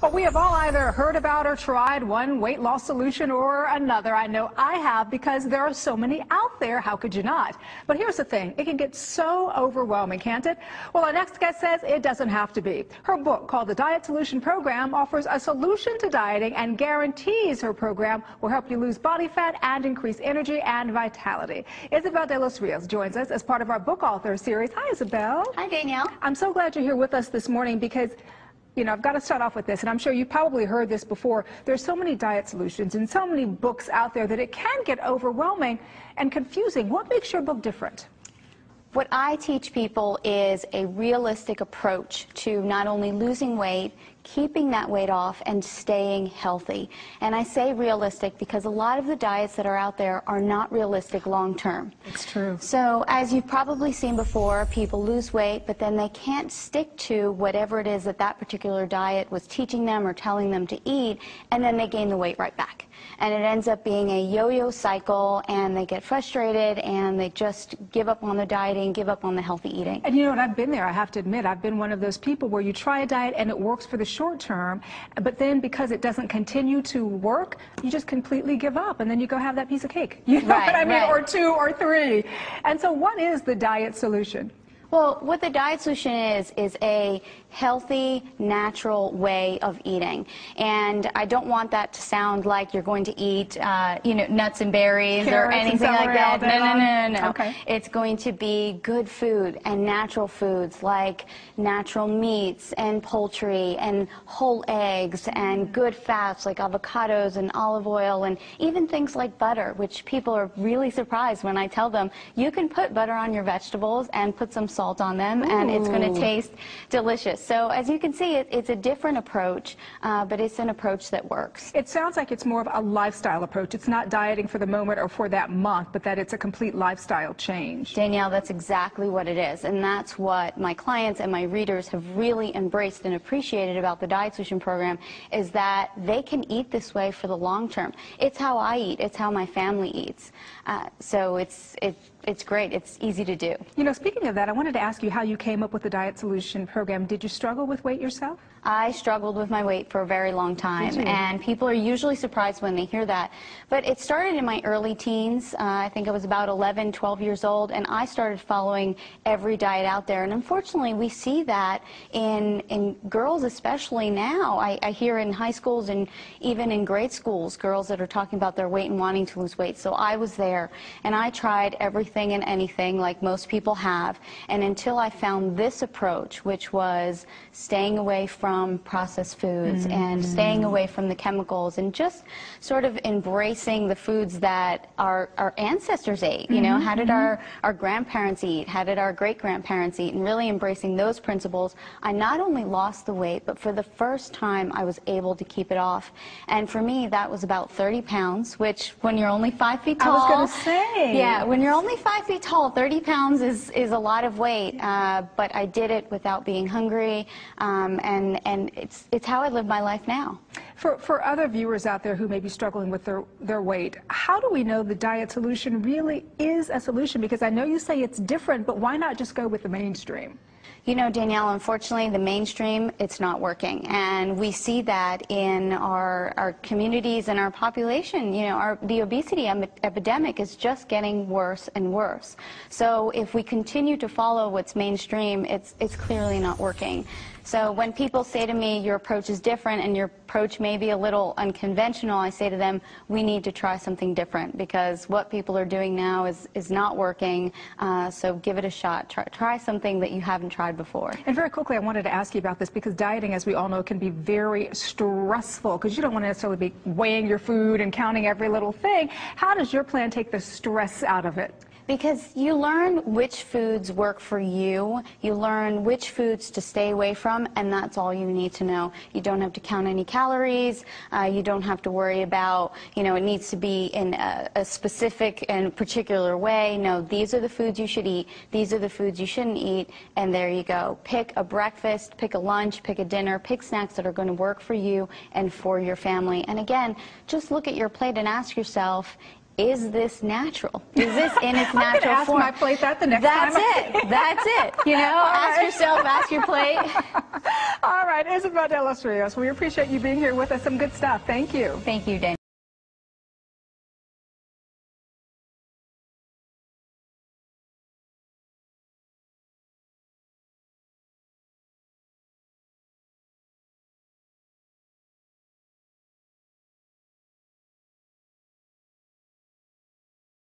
Well, we have all either heard about or tried one weight loss solution or another. I know I have because there are so many out there. How could you not? But here's the thing. It can get so overwhelming, can't it? Well, our next guest says it doesn't have to be. Her book, called The Diet Solution Program, offers a solution to dieting and guarantees her program will help you lose body fat and increase energy and vitality. Isabel de los Rios joins us as part of our book author series. Hi, Isabel. Hi, Danielle. I'm so glad you're here with us this morning because I've got to start off with this, and I'm sure you've probably heard this before. There's so many diet solutions and so many books out there that it can get overwhelming and confusing. What makes your book different? What I teach people is a realistic approach to not only losing weight, keeping that weight off, and staying healthy. And I say realistic because a lot of the diets that are out there are not realistic long term. It's true. So as you've probably seen before, people lose weight, but then they can't stick to whatever it is that that particular diet was teaching them or telling them to eat, and then they gain the weight right back. And it ends up being a yo-yo cycle, and they get frustrated, and they just give up on the dieting, give up on the healthy eating. And you know what, I've been there, I have to admit. I've been one of those people where you try a diet and it works for the short term, but then because it doesn't continue to work, you just completely give up, and then you go have that piece of cake. You know what I mean? Or two or three. And so what is the diet solution? Well, what the diet solution is a healthy, natural way of eating. And I don't want that to sound like you're going to eat, nuts and berries Carrots or anything like that. No. Okay. It's going to be good food and natural foods like natural meats and poultry and whole eggs and good fats like avocados and olive oil and even things like butter, which people are really surprised when I tell them you can put butter on your vegetables and put some salt on them. Ooh. And it's going to taste delicious. So as you can see, it's a different approach, but it's an approach that works. It sounds like it's more of a lifestyle approach. It's not dieting for the moment or for that month, but that it's a complete lifestyle change. Danielle, that's exactly what it is. And that's what my clients and my readers have really embraced and appreciated about the Diet Solution Program, is that they can eat this way for the long term. It's how I eat. It's how my family eats. So it's great. It's easy to do. You know, speaking of that, I wanted to ask you how you came up with the Diet Solution Program. Did you struggle with weight yourself? I struggled with my weight for a very long time, and people are usually surprised when they hear that. But it started in my early teens. I think I was about 11, 12 years old, and I started following every diet out there. And unfortunately, we see that in girls, especially now. I hear in high schools and even in grade schools, girls that are talking about their weight and wanting to lose weight. So I was there, and I tried everything and anything like most people have. And until I found this approach, which was staying away from processed foods and staying away from the chemicals and just sort of embracing the foods that our ancestors ate. You know, how did our grandparents eat? How did our great-grandparents eat? And really embracing those principles, I not only lost the weight, but for the first time I was able to keep it off. And for me, that was about 30 pounds, which when you're only 5 feet tall... I was going to say. Yeah, when you're only 5 feet tall, 30 pounds is a lot of weight. But I did it without being hungry, and it's how I live my life now. For other viewers out there who may be struggling with their weight, how do we know the diet solution really is a solution? Because I know you say it's different, but why not just go with the mainstream? You know, Danielle, unfortunately, the mainstream, it's not working. And we see that in our communities and our population. You know, the obesity epidemic is just getting worse and worse. So if we continue to follow what's mainstream, it's clearly not working. So when people say to me, your approach is different and your approach may be a little unconventional, I say to them, we need to try something different, because what people are doing now is not working. So give it a shot. Try something that you haven't tried before. And very quickly, I wanted to ask you about this, because dieting, as we all know, can be very stressful, because you don't want to necessarily be weighing your food and counting every little thing. How does your plan take the stress out of it? Because you learn which foods work for you, you learn which foods to stay away from, and that's all you need to know. You don't have to count any calories, you don't have to worry about, it needs to be in a specific and particular way. No, these are the foods you should eat, these are the foods you shouldn't eat, and there you go. Pick a breakfast, pick a lunch, pick a dinner, pick snacks that are going to work for you and for your family. And again, just look at your plate and ask yourself, is this natural? Is this in its natural ask form? my plate that the next time. That's it. You know, ask yourself, ask your plate. All right, Isabel de los Rios, we appreciate you being here with us. Some good stuff. Thank you. Thank you, Dana.